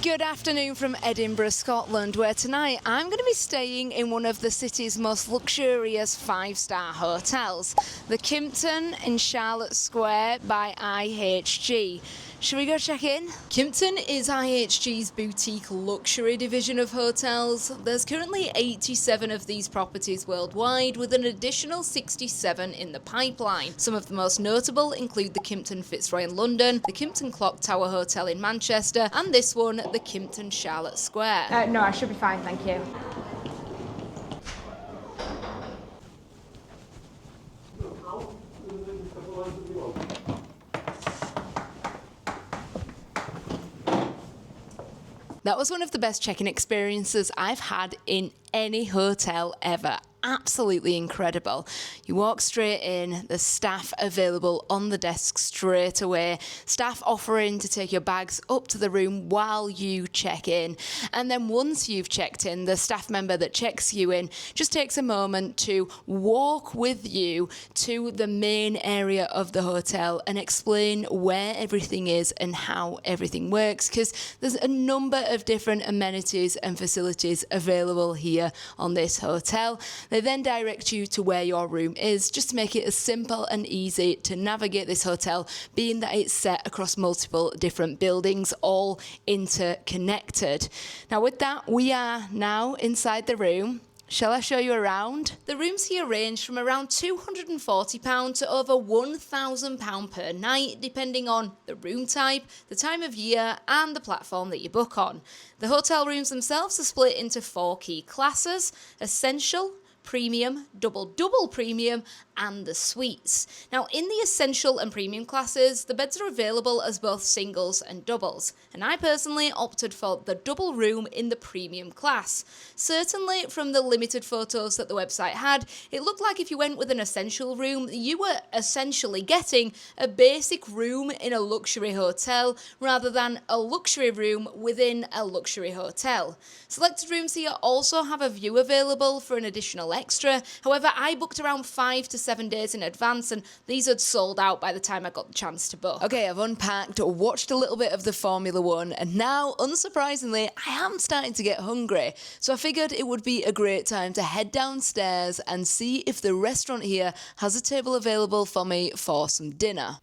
Good afternoon from Edinburgh, Scotland, where tonight I'm going to be staying in one of the city's most luxurious five-star hotels, the Kimpton in Charlotte Square by IHG. Should we go check in? Kimpton is IHG's boutique luxury division of hotels. There's currently 87 of these properties worldwide, with an additional 67 in the pipeline. Some of the most notable include the Kimpton Fitzroy in London, the Kimpton Clock Tower Hotel in Manchester, and this one, the Kimpton Charlotte Square. No, I should be fine, thank you. That was one of the best check-in experiences I've had in any hotel ever. Absolutely incredible. You walk straight in, the staff available on the desk straight away, staff offering to take your bags up to the room while you check in. And then once you've checked in, the staff member that checks you in just takes a moment to walk with you to the main area of the hotel and explain where everything is and how everything works, because there's a number of different amenities and facilities available here on this hotel. They then direct you to where your room is, just to make it as simple and easy to navigate this hotel, being that it's set across multiple different buildings, all interconnected. Now with that, we are now inside the room. Shall I show you around? The rooms here range from around £240 to over £1,000 per night, depending on the room type, the time of year, and the platform that you book on. The hotel rooms themselves are split into 4 key classes: essential, premium, double premium, and the suites. Now, in the essential and premium classes, the beds are available as both singles and doubles, and I personally opted for the double room in the premium class. Certainly, from the limited photos that the website had, it looked like if you went with an essential room, you were essentially getting a basic room in a luxury hotel rather than a luxury room within a luxury hotel. Selected rooms here also have a view available for an additional extra. However, I booked around 5 to 7 days in advance, and these had sold out by the time I got the chance to book. Okay, I've unpacked, watched a little bit of the Formula One, and now, unsurprisingly, I am starting to get hungry. So I figured it would be a great time to head downstairs and see if the restaurant here has a table available for me for some dinner.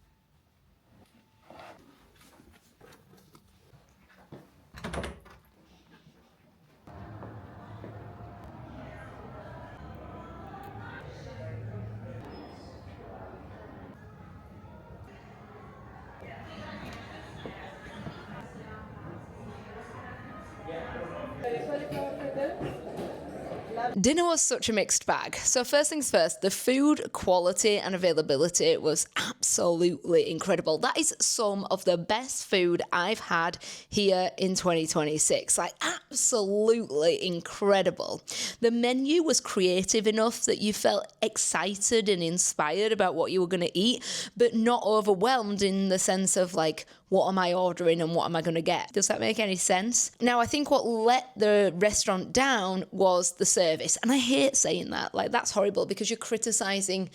Dinner was such a mixed bag. So first things first, the food quality and availability was absolutely incredible. That is some of the best food I've had here in 2026. Like, absolutely incredible. The menu was creative enough that you felt excited and inspired about what you were going to eat, but not overwhelmed in the sense of like, what am I ordering and what am I going to get? Does that make any sense? Now, I think what let the restaurant down was the service. And I hate saying that. Like, that's horrible because you're criticising,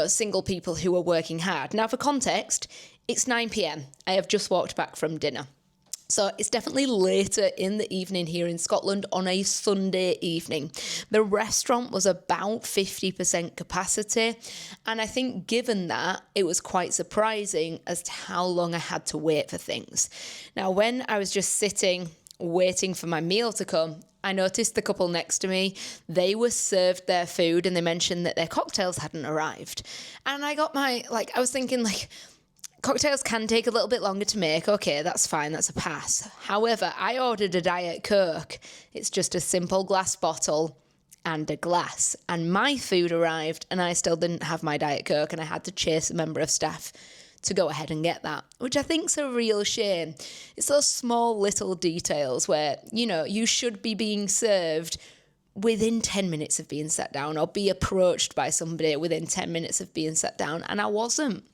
single people who are working hard. Now, for context, it's 9 p.m. I have just walked back from dinner. So it's definitely later in the evening here in Scotland on a Sunday evening. The restaurant was about 50% capacity. And I think given that, it was quite surprising as to how long I had to wait for things. Now, when I was just sitting, waiting for my meal to come, I noticed the couple next to me, they were served their food and they mentioned that their cocktails hadn't arrived. And I got I was thinking cocktails can take a little bit longer to make. Okay, that's fine. That's a pass. However, I ordered a Diet Coke. It's just a simple glass bottle and a glass. And my food arrived and I still didn't have my Diet Coke and I had to chase a member of staff to go ahead and get that, which I think's a real shame. It's those small little details where, you should be being served within 10 minutes of being sat down or be approached by somebody within 10 minutes of being sat down, and I wasn't.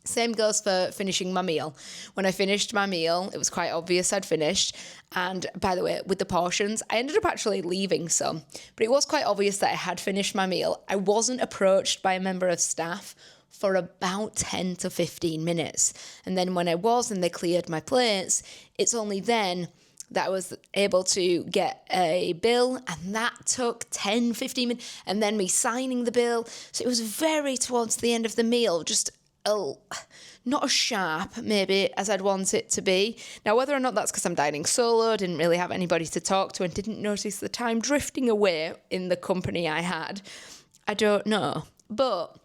Same goes for finishing my meal. When I finished my meal, it was quite obvious I'd finished. And by the way, with the portions, I ended up actually leaving some. But it was quite obvious that I had finished my meal. I wasn't approached by a member of staff for about 10 to 15 minutes. And then when I was and they cleared my plates, it's only then that I was able to get a bill, and that took 10, 15 minutes, and then me signing the bill. So it was very towards the end of the meal, just not as sharp maybe as I'd want it to be. Now, whether or not that's because I'm dining solo, didn't really have anybody to talk to, and didn't notice the time drifting away in the company I had, I don't know. But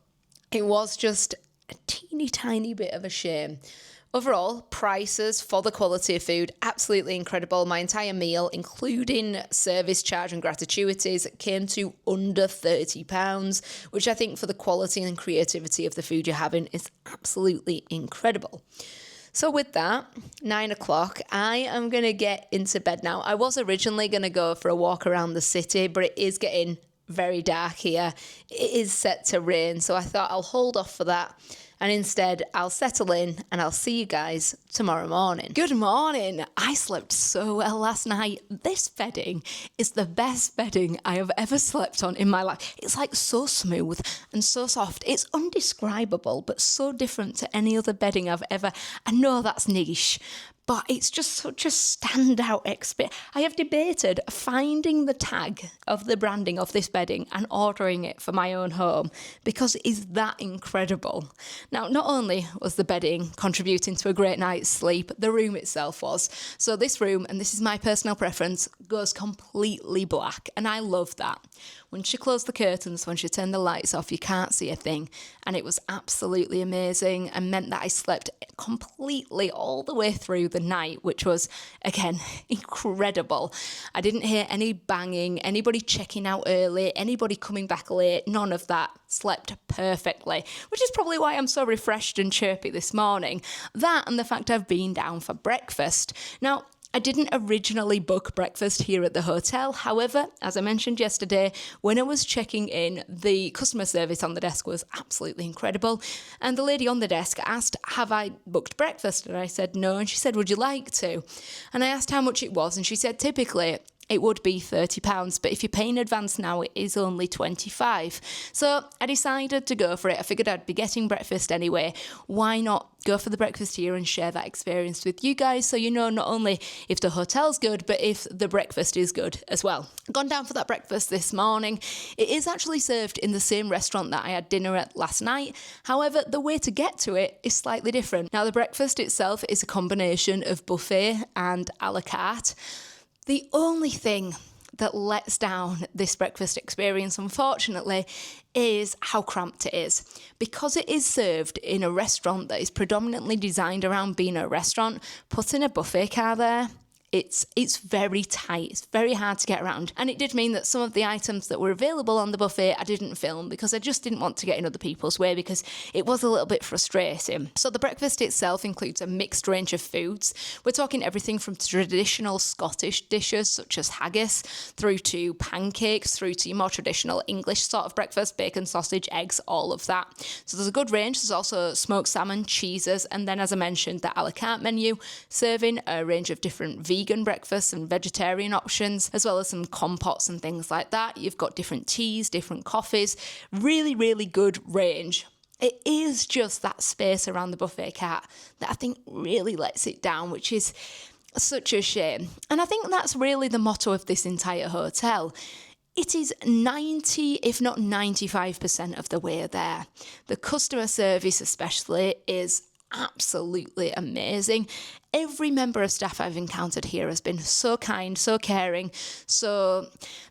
it was just a teeny tiny bit of a shame. Overall, prices for the quality of food, absolutely incredible. My entire meal, including service charge and gratuities, came to under £30, which I think for the quality and creativity of the food you're having is absolutely incredible. So with that, 9 o'clock, I am going to get into bed now. I was originally going to go for a walk around the city, but it is getting very dark here. It is set to rain, so I thought I'll hold off for that. And instead, I'll settle in and I'll see you guys tomorrow morning. Good morning. I slept so well last night. This bedding is the best bedding I have ever slept on in my life. It's like so smooth and so soft. It's undescribable, but so different to any other bedding I've ever. I know that's niche, but it's just such a standout experience. I have debated finding the tag of the branding of this bedding and ordering it for my own home because it is that incredible. Now, not only was the bedding contributing to a great night's sleep, the room itself was. So this room, and this is my personal preference, goes completely black, and I love that. When she closed the curtains, when she turned the lights off, you can't see a thing. And it was absolutely amazing and meant that I slept completely all the way through the night, which was, again, incredible. I didn't hear any banging, anybody checking out early, anybody coming back late, none of that. Slept perfectly, which is probably why I'm so refreshed and chirpy this morning. That and the fact I've been down for breakfast. Now, I didn't originally book breakfast here at the hotel. However, as I mentioned yesterday, when I was checking in, the customer service on the desk was absolutely incredible. And the lady on the desk asked, have I booked breakfast? And I said no. And she said, would you like to? And I asked how much it was. And she said, typically, it would be £30, but if you pay in advance now, it is only £25. So I decided to go for it. I figured I'd be getting breakfast anyway. Why not go for the breakfast here and share that experience with you guys so you know not only if the hotel's good, but if the breakfast is good as well. Gone down for that breakfast this morning. It is actually served in the same restaurant that I had dinner at last night. However, the way to get to it is slightly different. Now, the breakfast itself is a combination of buffet and a la carte. The only thing that lets down this breakfast experience, unfortunately, is how cramped it is. Because it is served in a restaurant that is predominantly designed around being a restaurant, putting a buffet car there, it's very tight. It's very hard to get around. And it did mean that some of the items that were available on the buffet I didn't film because I just didn't want to get in other people's way because it was a little bit frustrating. So the breakfast itself includes a mixed range of foods. We're talking everything from traditional Scottish dishes such as haggis through to pancakes, through to your more traditional English sort of breakfast, bacon, sausage, eggs, all of that. So there's a good range. There's also smoked salmon, cheeses, and then as I mentioned, the a la carte menu, serving a range of different vegan breakfasts and vegetarian options, as well as some compots and things like that. You've got different teas, different coffees, really, really good range. It is just that space around the buffet cart that I think really lets it down, which is such a shame. And I think that's really the motto of this entire hotel. It is 90, if not 95% of the way there. The customer service especially is absolutely amazing. Every member of staff I've encountered here has been so kind, so caring, so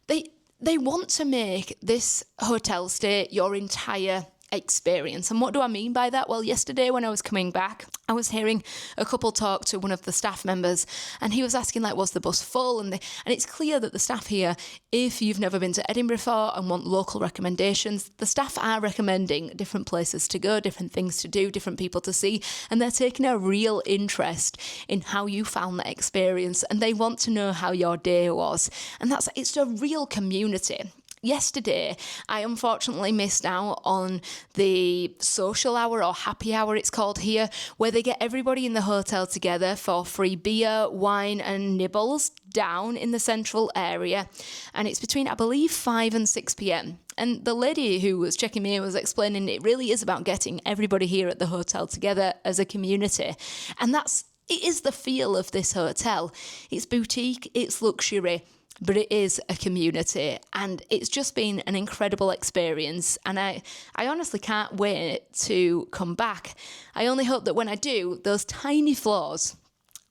they want to make this hotel stay your entire experience. And what do I mean by that? Well, yesterday when I was coming back, I was hearing a couple talk to one of the staff members, and he was asking, like, was the bus full? And it's clear that the staff here, if you've never been to Edinburgh before and want local recommendations, the staff are recommending different places to go, different things to do, different people to see, and they're taking a real interest in how you found that experience, and they want to know how your day was. And it's a real community. Yesterday, I unfortunately missed out on the social hour or happy hour it's called here, where they get everybody in the hotel together for free beer, wine and nibbles down in the central area. And it's between, I believe, 5 and 6 p.m. And the lady who was checking me in was explaining it really is about getting everybody here at the hotel together as a community. And that's it is the feel of this hotel. It's boutique, it's luxury, but it is a community, and it's just been an incredible experience, and I honestly can't wait to come back. I only hope that when I do, those tiny flaws,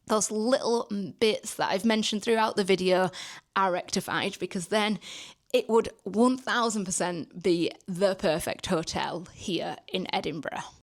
those little bits that I've mentioned throughout the video are rectified, because then it would 1000% be the perfect hotel here in Edinburgh.